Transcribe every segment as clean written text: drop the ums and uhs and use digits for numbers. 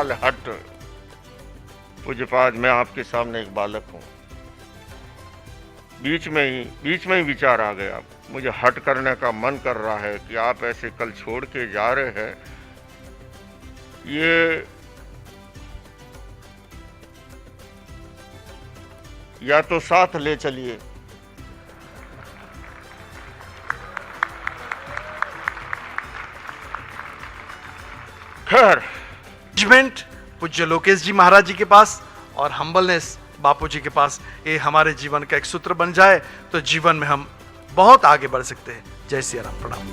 साल हट। पूज्यपाद, मैं आपके सामने एक बालक हूँ। बीच में ही विचार आ गया, मुझे हट करने का मन कर रहा है कि आप ऐसे कल छोड़ के जा रहे हैं, ये या तो साथ ले चलिए। खैर, जजमेंट पूज्य लोकेश जी महाराज जी के पास और हम्बलनेस बापू जी के पास, ये हमारे जीवन का एक सूत्र बन जाए तो जीवन में हम बहुत आगे बढ़ सकते हैं। जय सिया राम। प्रणाम।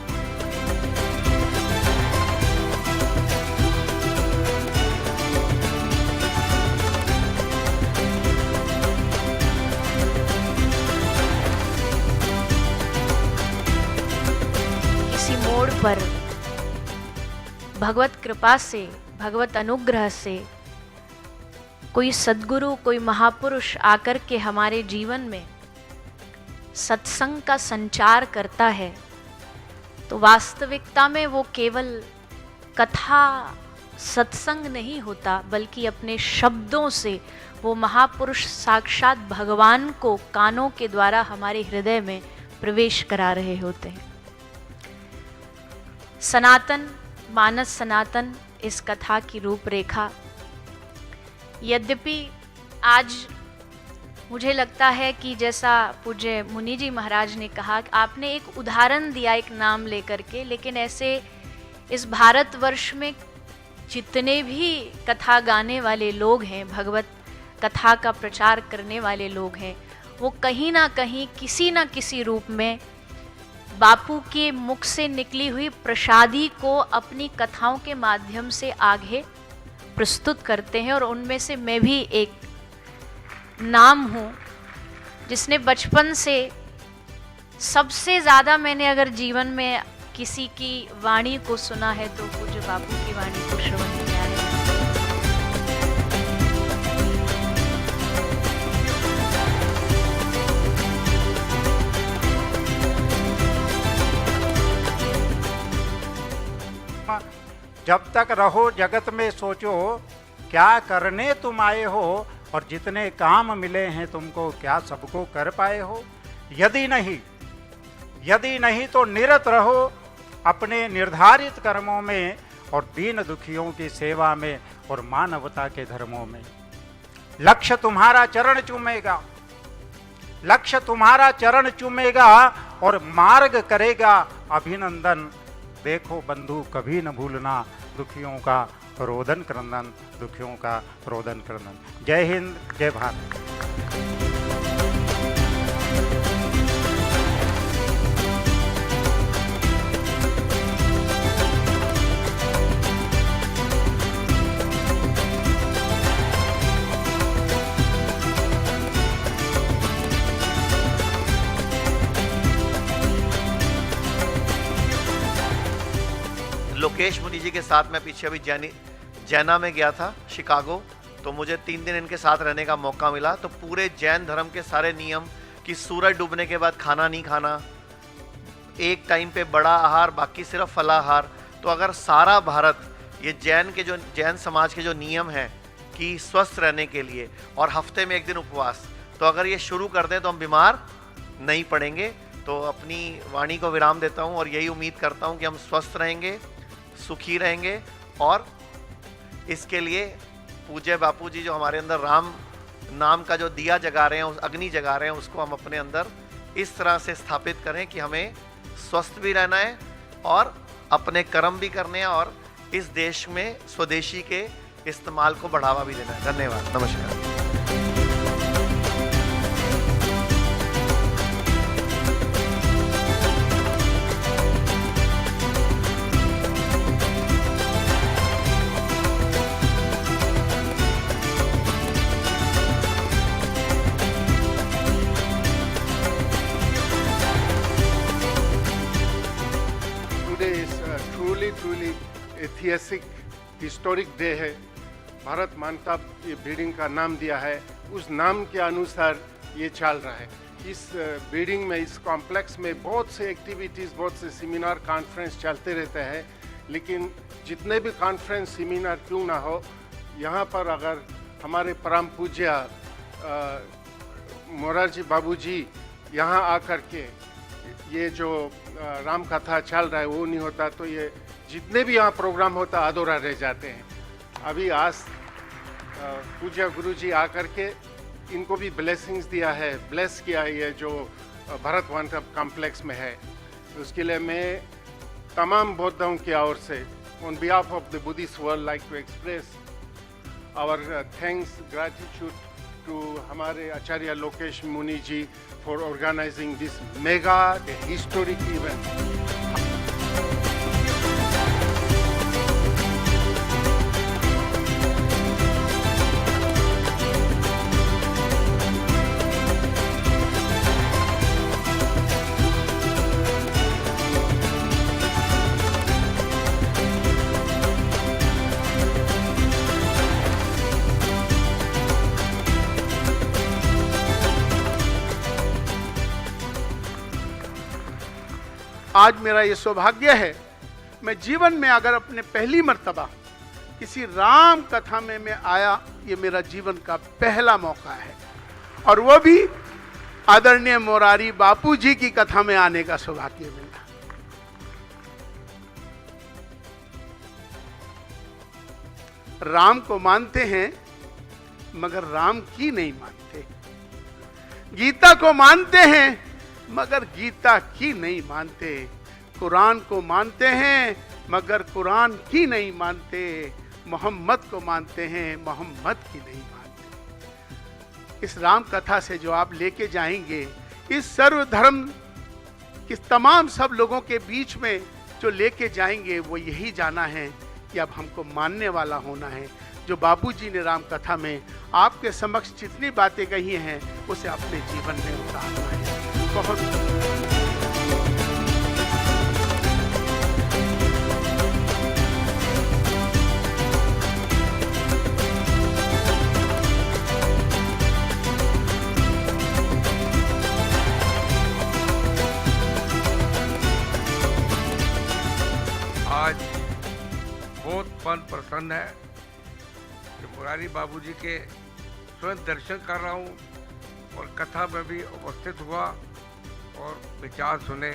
किसी मोड़ पर भगवत कृपा से, भगवत अनुग्रह से कोई सद्गुरु, कोई महापुरुष आकर के हमारे जीवन में सत्संग का संचार करता है, तो वास्तविकता में वो केवल कथा सत्संग नहीं होता, बल्कि अपने शब्दों से वो महापुरुष साक्षात भगवान को कानों के द्वारा हमारे हृदय में प्रवेश करा रहे होते हैं। सनातन, मानस सनातन इस कथा की रूपरेखा। यद्यपि आज मुझे लगता है कि जैसा पूज्य मुनि जी महाराज ने कहा, आपने एक उदाहरण दिया एक नाम लेकर के, लेकिन ऐसे इस भारतवर्ष में जितने भी कथा गाने वाले लोग हैं, भगवत कथा का प्रचार करने वाले लोग हैं, वो कहीं ना कहीं किसी ना किसी रूप में बापू के मुख से निकली हुई प्रसादी को अपनी कथाओं के माध्यम से आगे प्रस्तुत करते हैं। और उनमें से मैं भी एक नाम हूँ जिसने बचपन से सबसे ज़्यादा, मैंने अगर जीवन में किसी की वाणी को सुना है तो पूज्य बापू की वाणी को श्रवण किया है। जब तक रहो जगत में सोचो, क्या करने तुम आए हो, और जितने काम मिले हैं तुमको क्या सबको कर पाए हो। यदि नहीं तो निरत रहो अपने निर्धारित कर्मों में और दीन दुखियों की सेवा में और मानवता के धर्मों में। लक्ष्य तुम्हारा चरण चूमेगा और मार्ग करेगा अभिनंदन। देखो बंधु कभी न भूलना, दुखियों का रोदन क्रंदन। जय हिंद, जय भारत। लोकेश मुनि जी के साथ मैं पीछे अभी जैना में गया था, शिकागो, तो मुझे 3 दिन इनके साथ रहने का मौका मिला। तो पूरे जैन धर्म के सारे नियम कि सूरज डूबने के बाद खाना नहीं खाना, एक टाइम पे बड़ा आहार, बाकी सिर्फ फलाहार। तो अगर सारा भारत ये जैन समाज के जो नियम हैं कि स्वस्थ रहने के लिए और हफ्ते में 1 दिन उपवास, तो अगर ये शुरू कर दें तो हम बीमार नहीं पड़ेंगे। तो अपनी वाणी को विराम देता हूँ और यही उम्मीद करता हूँ कि हम स्वस्थ रहेंगे, सुखी रहेंगे। और इसके लिए पूज्य बापू जी जो हमारे अंदर राम नाम का जो दिया जगा रहे हैं, उस अग्नि जगा रहे हैं, उसको हम अपने अंदर इस तरह से स्थापित करें कि हमें स्वस्थ भी रहना है और अपने कर्म भी करने हैं और इस देश में स्वदेशी के इस्तेमाल को बढ़ावा भी देना है। धन्यवाद, नमस्कार। truly ऐतिहासिक हिस्टोरिक डे है। भारत मानता ये बिल्डिंग का नाम दिया है, उस नाम के अनुसार ये चल रहा है। इस बिल्डिंग में, इस कॉम्प्लेक्स में बहुत से एक्टिविटीज़, बहुत से सेमिनार कॉन्फ्रेंस चलते रहते हैं। लेकिन जितने भी कॉन्फ्रेंस सेमिनार क्यों ना हो, यहाँ पर अगर हमारे परम पूज्य मोरारजी बाबूजी यहाँ आकर के ये जो राम कथा चल रहा है वो नहीं होता तो ये जितने भी यहाँ प्रोग्राम होता अधूरा रह जाते हैं। अभी आज पूज्य गुरुजी आकर के इनको भी ब्लेसिंग्स दिया है, ब्लेस किया है ये जो भरत मंडप कॉम्प्लेक्स में है। उसके लिए मैं तमाम बौद्धों की ओर से on behalf of the Buddhist world like to express our thanks gratitude to हमारे Acharya Lokesh Muni ji for organising this mega historic event. आज मेरा ये सौभाग्य है, मैं जीवन में अगर अपने पहली मर्तबा किसी राम कथा में मैं आया, ये मेरा जीवन का पहला मौका है और वो भी आदरणीय मोरारी बापू जी की कथा में आने का सौभाग्य मिला। राम को मानते हैं मगर राम की नहीं मानते, गीता को मानते हैं मगर गीता की नहीं मानते, कुरान को मानते हैं मगर कुरान की नहीं मानते, मोहम्मद को मानते हैं मोहम्मद की नहीं मानते। इस राम कथा से जो आप लेके जाएंगे, इस सर्वधर्म के तमाम सब लोगों के बीच में जो लेके जाएंगे, वो यही जाना है कि अब हमको मानने वाला होना है। जो बापूजी ने राम कथा में आपके समक्ष जितनी बातें कही हैं, उसे अपने जीवन में उतारना है। बहुत आज बहुत मन प्रसन्न है कि मुरारी बाबूजी के स्वयं दर्शन कर रहा हूँ और कथा में भी उपस्थित हुआ और विचार सुने,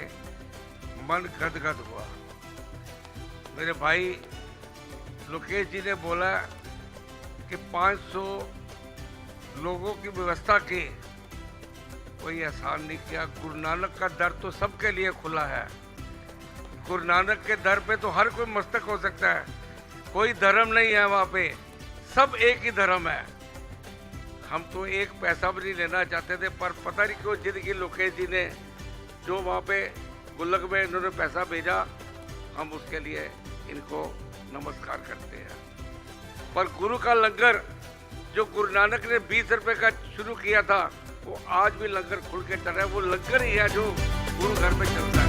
मन गदगद हुआ। मेरे भाई लोकेश जी ने बोला कि 500 लोगों की व्यवस्था की, कोई आसान नहीं किया। गुरु नानक का दर तो सबके लिए खुला है। गुरु नानक के दर पे तो हर कोई मस्तक हो सकता है, कोई धर्म नहीं है वहाँ पे, सब एक ही धर्म है। हम तो एक पैसा भी नहीं लेना चाहते थे, पर पता नहीं क्यों जिद की लोकेश जी ने जो वहाँ पे गुल्लक में इन्होंने पैसा भेजा, हम उसके लिए इनको नमस्कार करते हैं। पर गुरु का लंगर जो गुरु नानक ने 20 रुपए का शुरू किया था, वो आज भी लंगर खुल के चल रहा है। वो लंगर ही है जो गुरु घर में चलता है।